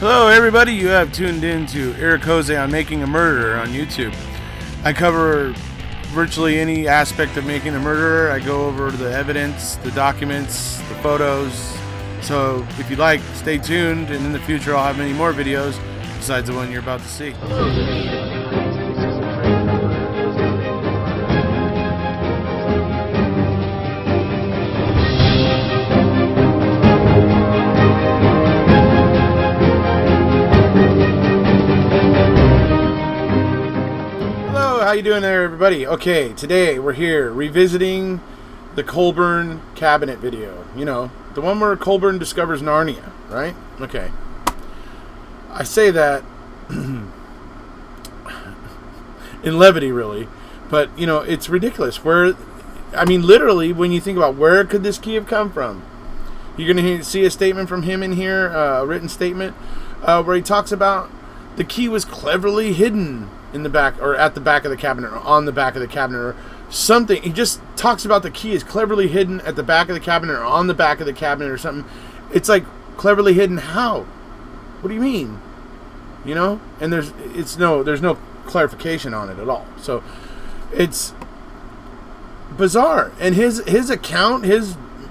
Hello everybody, you have tuned in to Eric Jose on Making a Murderer on YouTube. I cover virtually any aspect of making a murderer. I go over the evidence, the documents, the photos. So if you like, stay tuned, and in the future I'll have many more videos besides the one you're about to see. How you doing there, everybody? Okay, today we're here revisiting the Colburn cabinet video. You know, the one where Colburn discovers Narnia, right? Okay. I say that in levity, really, but you know, it's ridiculous. Literally, when you think about where could this key have come from, you're gonna see a statement from him in here, a written statement, where he talks about the key was cleverly hidden in the back, or at the back of the cabinet, or on the back of the cabinet, or something. He just talks about the key is cleverly hidden at the back of the cabinet, or on the back of the cabinet, or something. It's like, cleverly hidden how? What do you mean? You know? And there's no clarification on it at all. So it's bizarre. And his account,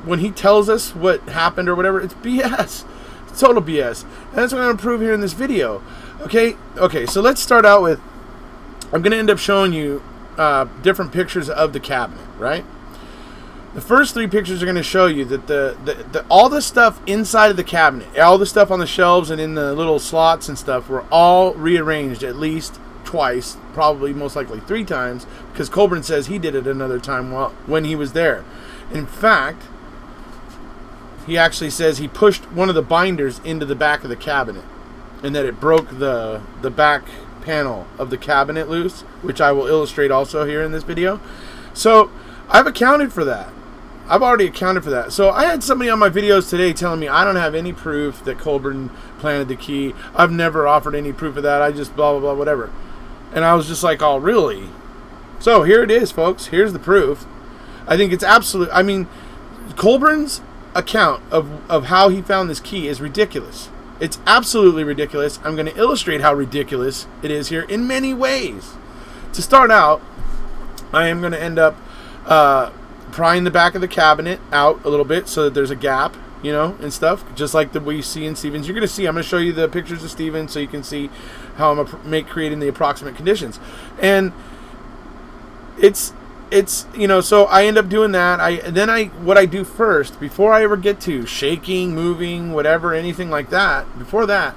when he tells us what happened or whatever, it's BS. It's total BS. And that's what I'm going to prove here in this video. Okay, so let's start out with, I'm going to end up showing you different pictures of the cabinet, right? The first three pictures are going to show you that all the stuff inside of the cabinet, all the stuff on the shelves and in the little slots and stuff, were all rearranged at least twice, probably most likely 3 times, because Colburn says he did it another time when he was there. In fact, he actually says he pushed one of the binders into the back of the cabinet, and that it broke the back panel of the cabinet loose, which I will illustrate also here in this video. So I've accounted for that. I've already accounted for that. So I had somebody on my videos today telling me I don't have any proof that Colburn planted the key. I've never offered any proof of that. I just blah, blah, blah, whatever. And I was just like, oh, really? So here it is, folks. Here's the proof. I think it's absolute. I mean, Colburn's account of how he found this key is ridiculous. It's absolutely ridiculous. I'm going to illustrate how ridiculous it is here in many ways. To start out, I am going to end up prying the back of the cabinet out a little bit so that there's a gap, you know, and stuff, just like the way you see in Stevens. You're going to see, I'm going to show you the pictures of Stevens so you can see how I'm creating the approximate conditions. And it's you know, so I end up doing that. What I do first, before I ever get to shaking, moving, whatever, anything like that, before that,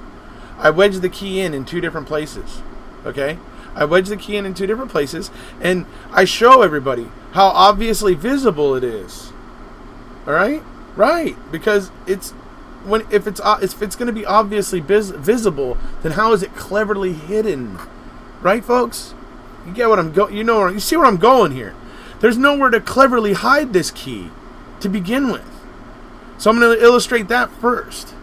I wedge the key in 2 different places. Okay? I wedge the key in 2 different places, and I show everybody how obviously visible it is. All right? Right, because if it's going to be obviously visible, then how is it cleverly hidden? Right, folks? You get what I'm going. You see where I'm going here. There's nowhere to cleverly hide this key to begin with. So I'm going to illustrate that first.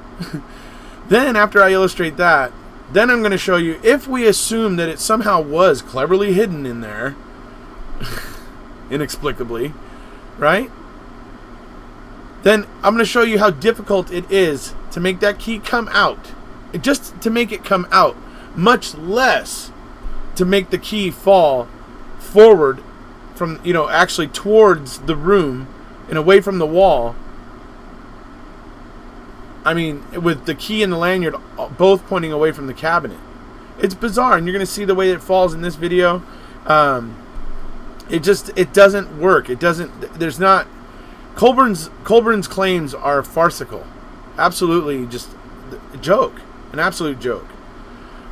Then after I illustrate that, then I'm going to show you, if we assume that it somehow was cleverly hidden in there, inexplicably, right? Then I'm going to show you how difficult it is to make that key come out. Just to make it come out, much less to make the key fall forward from, you know, actually towards the room and away from the wall. I mean, with the key and the lanyard both pointing away from the cabinet. It's bizarre, and you're going to see the way it falls in this video. It doesn't work. It doesn't, there's not, Colburn's claims are farcical. Absolutely just a joke. An absolute joke.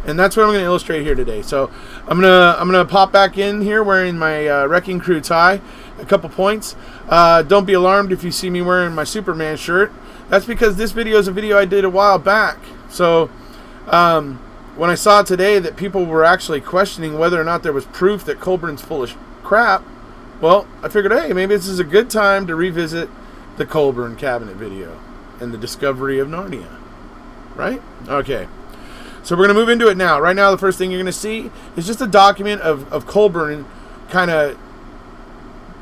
And that's what I'm going to illustrate here today. So I'm gonna pop back in here wearing my Wrecking Crew tie. A couple points. Don't be alarmed if you see me wearing my Superman shirt. That's because this video is a video I did a while back. So when I saw today that people were actually questioning whether or not there was proof that Colburn's full of crap, well, I figured, hey, maybe this is a good time to revisit the Colburn cabinet video and the discovery of Narnia. Right? Okay. So we're going to move into it now. Right now, the first thing you're going to see is just a document of Colburn kind of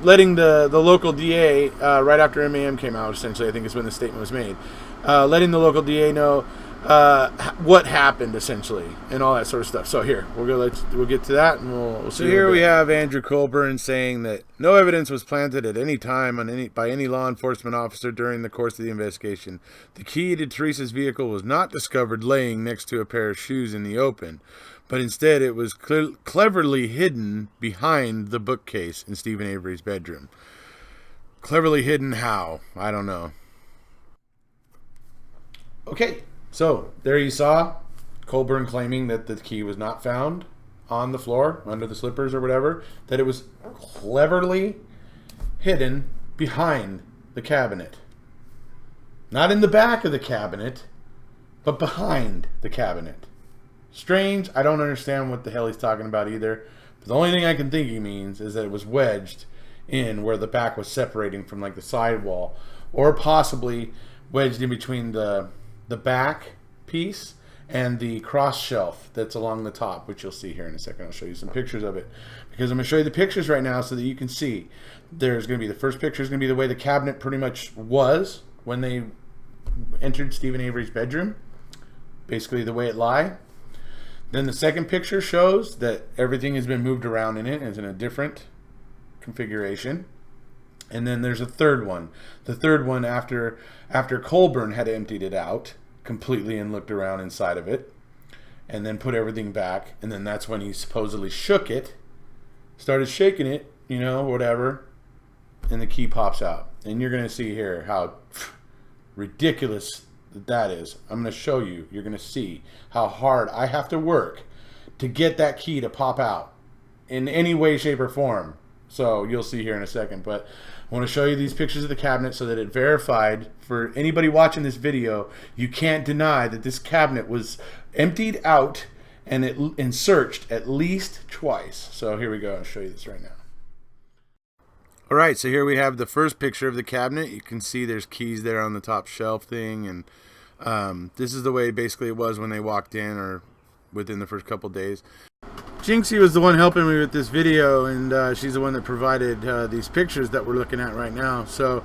letting the local DA, right after MAM came out, essentially, I think is when the statement was made, letting the local DA know what happened essentially and all that sort of stuff. So here we'll get to that, and we'll see. So here we have Andrew Colburn saying that no evidence was planted at any time by any law enforcement officer during the course of the investigation. The key to Teresa's vehicle was not discovered laying next to a pair of shoes in the open, but instead it was cleverly hidden behind the bookcase in Stephen Avery's bedroom. Cleverly hidden how? I don't know. Okay. So, there you saw Colburn claiming that the key was not found on the floor, under the slippers or whatever, that it was cleverly hidden behind the cabinet. Not in the back of the cabinet, but behind the cabinet. Strange. I don't understand what the hell he's talking about either. But the only thing I can think he means is that it was wedged in where the back was separating from like the sidewall, or possibly wedged in between the back piece and the cross shelf that's along the top, which you'll see here in a second. I'll show you some pictures of it, because I'm going to show you the pictures right now so that you can see. There's going to be the first picture is going to be the way the cabinet pretty much was when they entered Stephen Avery's bedroom, basically the way it lie. Then the second picture shows that everything has been moved around in it. It's in a different configuration. And then there's a third one. The third one after Colburn had emptied it out completely and looked around inside of it and then put everything back, and then that's when he supposedly shook it, started shaking it, you know, whatever, and the key pops out. And you're going to see here how ridiculous that is. I'm going to show you. You're going to see how hard I have to work to get that key to pop out in any way, shape, or form. So you'll see here in a second, but I want to show you these pictures of the cabinet so that it verified for anybody watching this video. You can't deny that this cabinet was emptied out and searched at least twice. So here we go. I'll show you this right now. All right, so here we have the first picture of the cabinet. You can see there's keys there on the top shelf thing, and this is the way basically it was when they walked in, or within the first couple days. Jinxie was the one helping me with this video, and she's the one that provided these pictures that we're looking at right now. So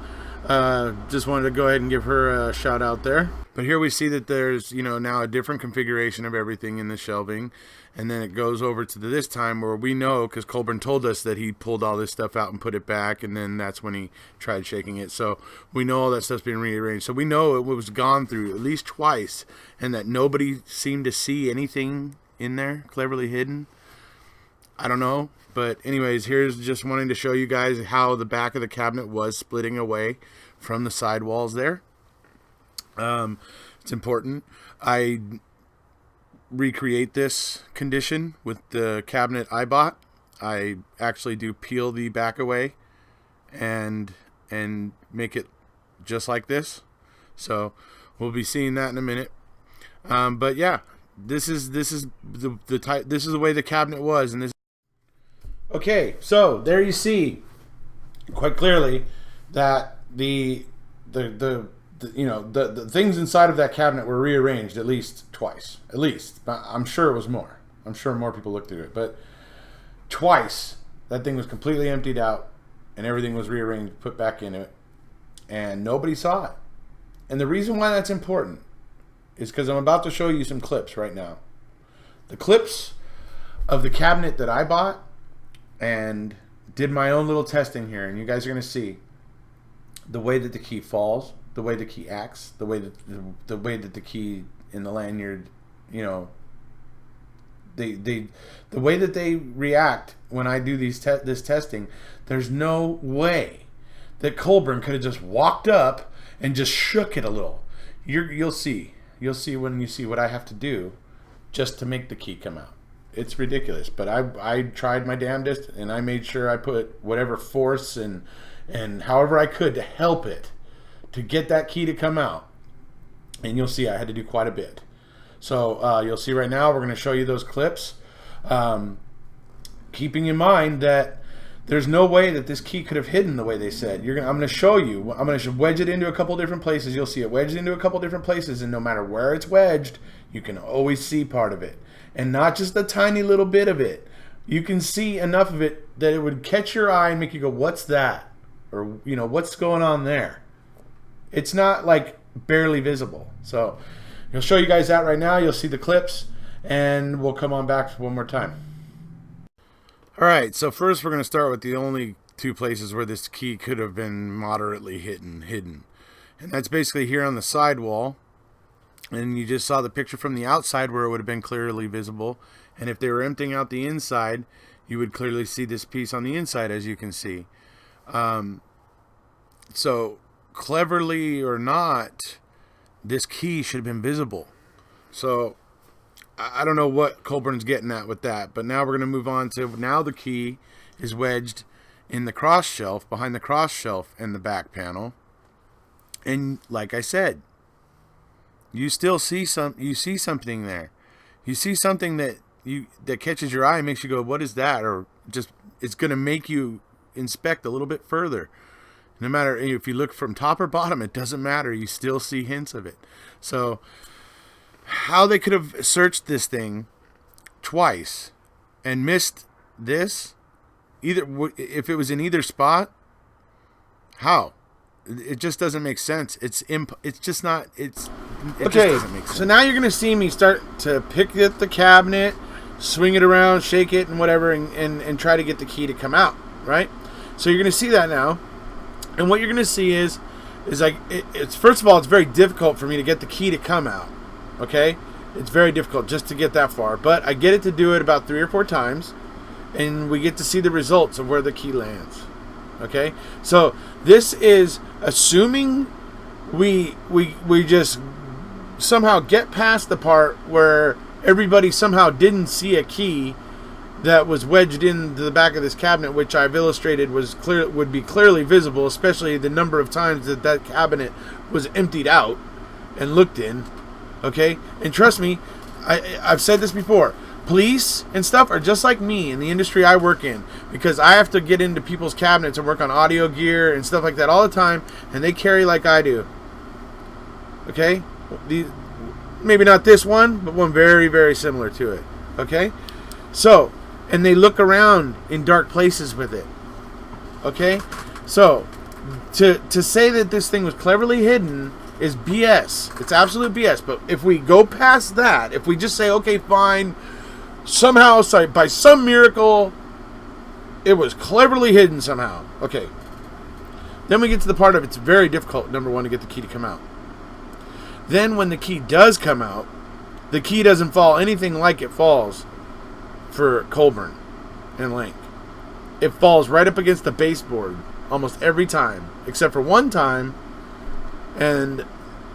just wanted to go ahead and give her a shout out there. But here we see that there's, you know, now a different configuration of everything in the shelving, and then it goes over to this time where we know, because Colburn told us that he pulled all this stuff out and put it back, and then that's when he tried shaking it. So we know all that stuff's been rearranged. So we know it was gone through at least twice, and that nobody seemed to see anything in there cleverly hidden. I don't know, but anyways, here's just wanting to show you guys how the back of the cabinet was splitting away from the side walls there. It's important. I recreate this condition with the cabinet I bought. I actually do peel the back away and make it just like this. So we'll be seeing that in a minute. But yeah, this is the type. This is the way the cabinet was, and this. Okay, so there you see quite clearly that the things inside of that cabinet were rearranged at least twice. At least. I'm sure it was more. I'm sure more people looked through it, but twice that thing was completely emptied out and everything was rearranged, put back in it, and nobody saw it. And the reason why that's important is because I'm about to show you some clips right now. The clips of the cabinet that I bought and did my own little testing here, and you guys are going to see the way that the key falls, the way the key acts, the way that the key in the lanyard, you know, the way that they react when I do this testing. There's no way that Colburn could have just walked up and just shook it a little. You'll see when you see what I have to do just to make the key come out. It's ridiculous, but I tried my damnedest, and I made sure I put whatever force and however I could to help it to get that key to come out. And you'll see I had to do quite a bit. So you'll see right now we're going to show you those clips, keeping in mind that there's no way that this key could have hidden the way they said. I'm going to show you. I'm going to wedge it into a couple different places. You'll see it wedged into a couple different places, and no matter where it's wedged, you can always see part of it. And not just a tiny little bit of it. You can see enough of it that it would catch your eye and make you go, what's that? Or, you know, what's going on there? It's not like barely visible. So I'll show you guys that right now. You'll see the clips, and we'll come on back one more time. All right, so first we're going to start with the only two places where this key could have been moderately hidden. And that's basically here on the sidewall. And you just saw the picture from the outside where it would have been clearly visible. And if they were emptying out the inside, you would clearly see this piece on the inside, as you can see. So, cleverly or not, this key should have been visible. So, I don't know what Colburn's getting at with that. But now we're going to move on to, now the key is wedged in the cross shelf, behind the cross shelf in the back panel. And like I said, you still see something there. You see something that catches your eye and makes you go, what is that? Or just, it's going to make you inspect a little bit further. No matter if you look from top or bottom, it doesn't matter. You still see hints of it. So how they could have searched this thing twice and missed this, either if it was in either spot, how? It just doesn't make sense. It's just not. It just doesn't make sense. So now you're gonna see me start to pick at the cabinet, swing it around, shake it, and whatever, and try to get the key to come out. Right. So you're gonna see that now, and what you're gonna see is like it's first of all, it's very difficult for me to get the key to come out. Okay, it's very difficult just to get that far, but I get it to do it about 3 or 4 times, and we get to see the results of where the key lands. Okay, so this is assuming we just somehow get past the part where everybody somehow didn't see a key that was wedged into the back of this cabinet, which I've illustrated would be clearly visible, especially the number of times that cabinet was emptied out and looked in. Okay, and trust me, I've said this before. Police and stuff are just like me in the industry I work in, because I have to get into people's cabinets and work on audio gear and stuff like that all the time, and they carry like I do. Okay? Maybe not this one, but one very, very similar to it. Okay? So, and they look around in dark places with it. Okay? So, to say that this thing was cleverly hidden is BS. It's absolute BS. But if we go past that, if we just say, okay, fine, somehow, by some miracle, it was cleverly hidden somehow. Okay. Then we get to the part of it's very difficult, number one, to get the key to come out. Then when the key does come out, the key doesn't fall anything like it falls for Colburn and Link. It falls right up against the baseboard almost every time, except for one time, and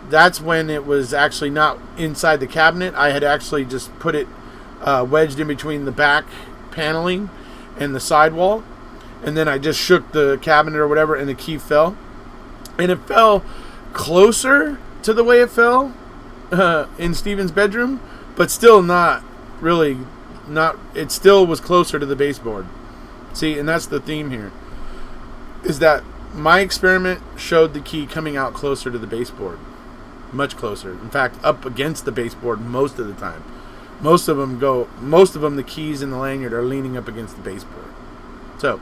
that's when it was actually not inside the cabinet. I had actually just put it wedged in between the back paneling and the sidewall, and then I just shook the cabinet or whatever, and the key fell, and it fell closer to the way it fell in Steven's bedroom, but still not really. It still was closer to the baseboard. See, and that's the theme here, is that my experiment showed the key coming out closer to the baseboard, much closer. In fact, up against the baseboard most of the time. Most of them, the keys in the lanyard are leaning up against the baseboard. So,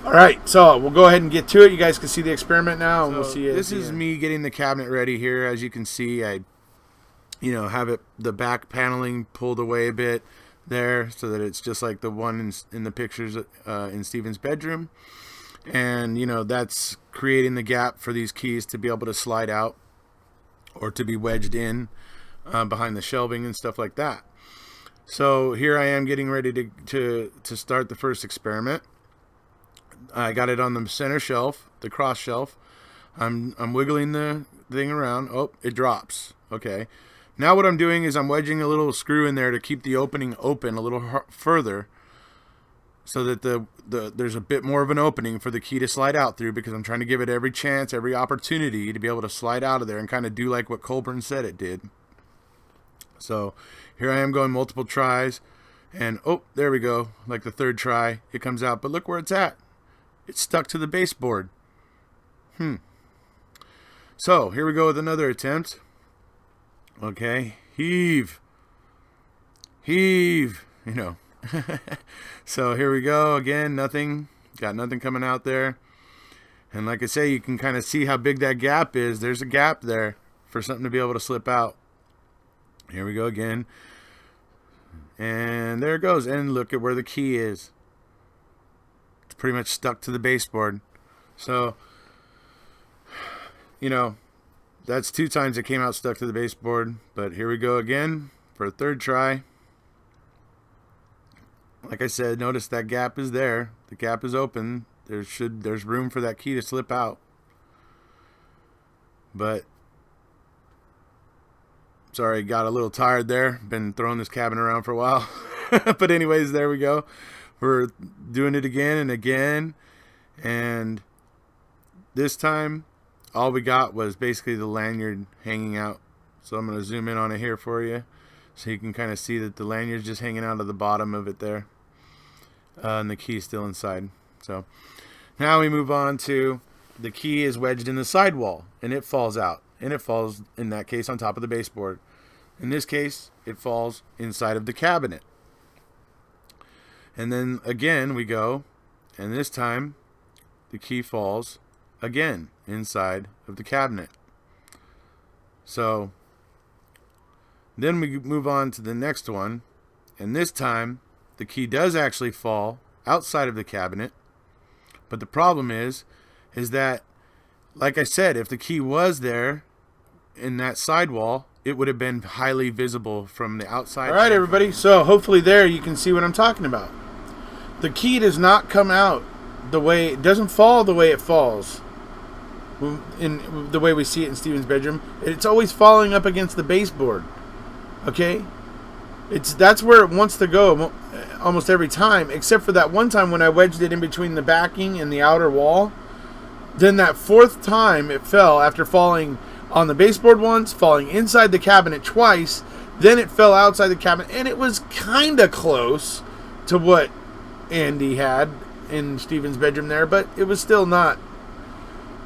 all right, so we'll go ahead and get to it. You guys can see the experiment now, and we'll see it. This is me getting the cabinet ready here. As you can see, I, have the back paneling pulled away a bit there so that it's just like the one in the pictures in Steven's bedroom. And, that's creating the gap for these keys to be able to slide out or to be wedged in behind the shelving and stuff like that. So here I am getting ready to start the first experiment. I got it on the center shelf, the cross shelf. I'm wiggling the thing around. Oh, it drops. Okay. Now what I'm doing is I'm wedging a little screw in there to keep the opening open a little further, so that there's a bit more of an opening for the key to slide out through, because I'm trying to give it every chance, every opportunity to be able to slide out of there and kind of do like what Colburn said it did. So here I am going multiple tries, and oh, there we go. Like the third try, it comes out, but look where it's at. It's stuck to the baseboard. So here we go with another attempt. Okay, heave, So here we go again. Got nothing coming out there. And like I say, you can kind of see how big that gap is. There's a gap there for something to be able to slip out. Here we go again. And there it goes. And look at where the key is. It's pretty much stuck to the baseboard. So, you know, that's 2 times it came out stuck to the baseboard. But here we go again for a 3rd try. Like I said, notice that gap is there. The gap is open. There's room for that key to slip out. But sorry, got a little tired there. Been throwing this cabin around for a while. But anyways, there we go. We're doing it again and again. And this time, all we got was basically the lanyard hanging out. So I'm going to zoom in on it here for you, so you can kind of see that the lanyard's just hanging out of the bottom of it there. And the key's still inside. So now we move on to the key is wedged in the sidewall, and it falls out. And it falls, in that case, on top of the baseboard. In this case, it falls inside of the cabinet. And then again we go, and this time the key falls again inside of the cabinet. So then we move on to the next one, and this time the key does actually fall outside of the cabinet. But the problem is that, like I said, if the key was there in that sidewall, it would have been highly visible from the outside. All right, everybody. So hopefully there you can see what I'm talking about. The key does not come out the way, it doesn't fall the way it falls in the way we see it in Stephen's bedroom. It's always falling up against the baseboard. Okay? That's where it wants to go almost every time, except for that one time when I wedged it in between the backing and the outer wall. Then that 4th time it fell, after falling on the baseboard once, falling inside the cabinet twice, then it fell outside the cabinet, and it was kind of close to what Andy had in Stephen's bedroom there, but it was still not.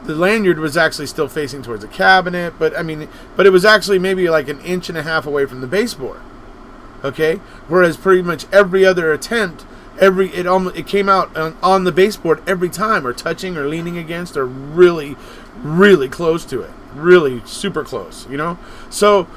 The lanyard was actually still facing towards the cabinet, but it was actually maybe like 1.5 inches away from the baseboard. Okay, whereas pretty much every other attempt, it came out on the baseboard every time, or touching, or leaning against, or really, really close to it, really super close. So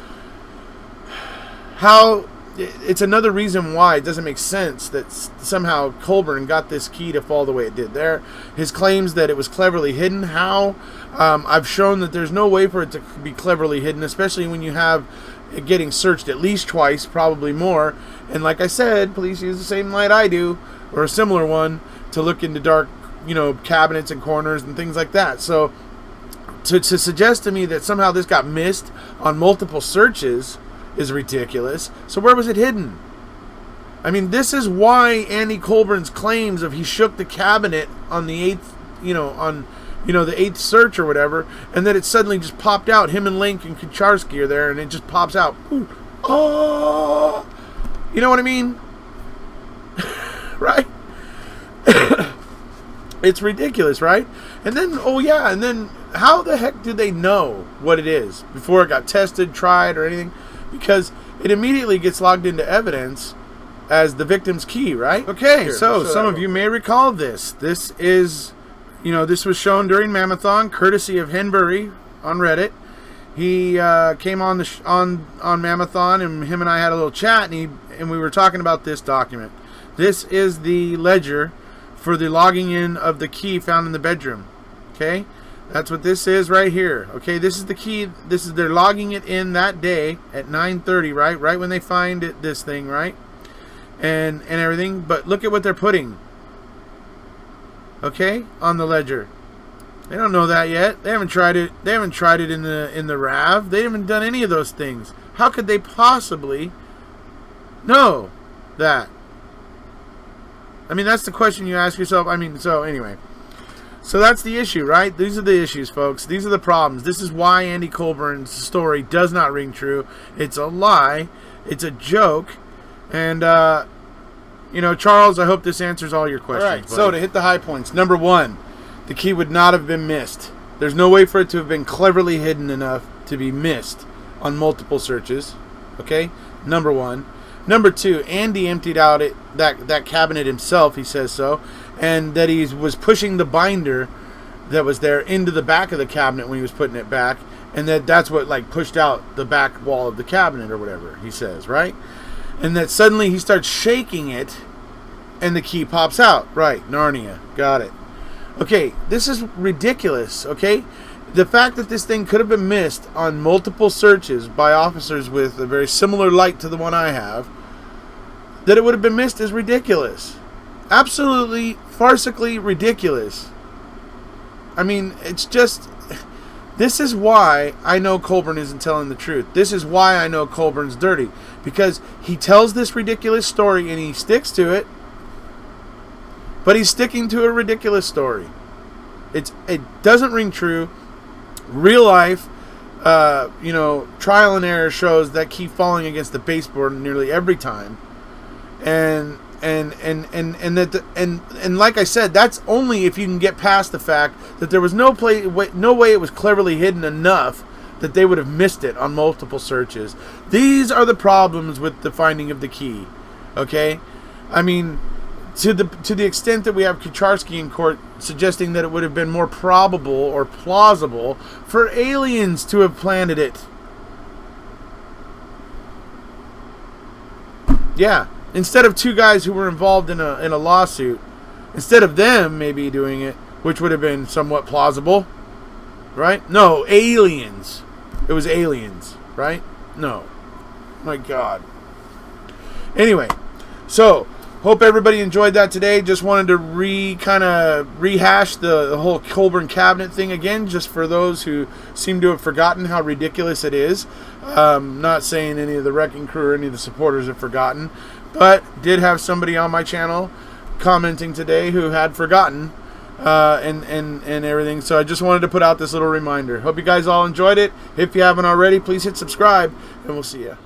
how? It's another reason why it doesn't make sense that somehow Colburn got this key to fall the way it did there. His claims that it was cleverly hidden. How? I've shown that there's no way for it to be cleverly hidden, especially when you have it getting searched at least twice, probably more. And like I said, police use the same light I do, or a similar one, to look into dark, cabinets and corners and things like that. So to suggest to me that somehow this got missed on multiple searches is ridiculous. So where was it hidden? This is why Andy Colburn's claims of he shook the cabinet on the 8th, the 8th search or whatever, and that it suddenly just popped out. Him and Link and Kucharski are there, and it just pops out. Ooh. Oh, you know what I mean? Right? It's ridiculous, right? And then, how the heck did they know what it is before it got tested, tried, or anything? Because it immediately gets logged into evidence as the victim's key, right? Okay, so some of you may recall this. This is, this was shown during Mammothon, courtesy of Henbury on Reddit. He came on Mammothon, and him and I had a little chat, and we were talking about this document. This is the ledger for the logging in of the key found in the bedroom. Okay? That's what this is right here. Okay, this is the key. They're logging it in that day at 9:30, right? Right when they find this thing, right? And everything. But look at what they're putting. Okay, on the ledger. They don't know that yet. They haven't tried it. They haven't tried it in the RAV. They haven't done any of those things. How could they possibly know that? That's the question you ask yourself. So anyway. So that's the issue, right? These are the issues, folks. These are the problems. This is why Andy Colburn's story does not ring true. It's a lie. It's a joke. And, Charles, I hope this answers all your questions. All right, buddy. So to hit the high points. Number 1, the key would not have been missed. There's no way for it to have been cleverly hidden enough to be missed on multiple searches. Okay? Number 1. Number 2, Andy emptied out that cabinet himself, he says so, and that he was pushing the binder that was there into the back of the cabinet when he was putting it back, and that's what like pushed out the back wall of the cabinet or whatever he says, right? And that suddenly he starts shaking it, and the key pops out. Right, Narnia, got it. Okay, this is ridiculous. Okay, the fact that this thing could have been missed on multiple searches by officers with a very similar light to the one I have, that it would have been missed is ridiculous. Absolutely farcically ridiculous. I mean, it's just... This is why I know Colburn isn't telling the truth. This is why I know Colburn's dirty. Because he tells this ridiculous story and he sticks to it. But he's sticking to a ridiculous story. It doesn't ring true. Real life, trial and error shows that key falling against the baseboard nearly every time. And like I said, that's only if you can get past the fact that there was no way it was cleverly hidden enough that they would have missed it on multiple searches. These are the problems with the finding of the key. Okay, I mean, to the extent that we have Kucharski in court suggesting that it would have been more probable or plausible for aliens to have planted it. Yeah. Instead of two guys who were involved in a lawsuit, instead of them maybe doing it, which would have been somewhat plausible, right? No, aliens. It was aliens, right? No. My God. Anyway, so hope everybody enjoyed that today. Just wanted to rehash the whole Colburn cabinet thing again, just for those who seem to have forgotten how ridiculous it is. Not saying any of the Wrecking Crew or any of the supporters have forgotten, but did have somebody on my channel commenting today who had forgotten and everything. So I just wanted to put out this little reminder. Hope you guys all enjoyed it. If you haven't already, please hit subscribe, and we'll see you.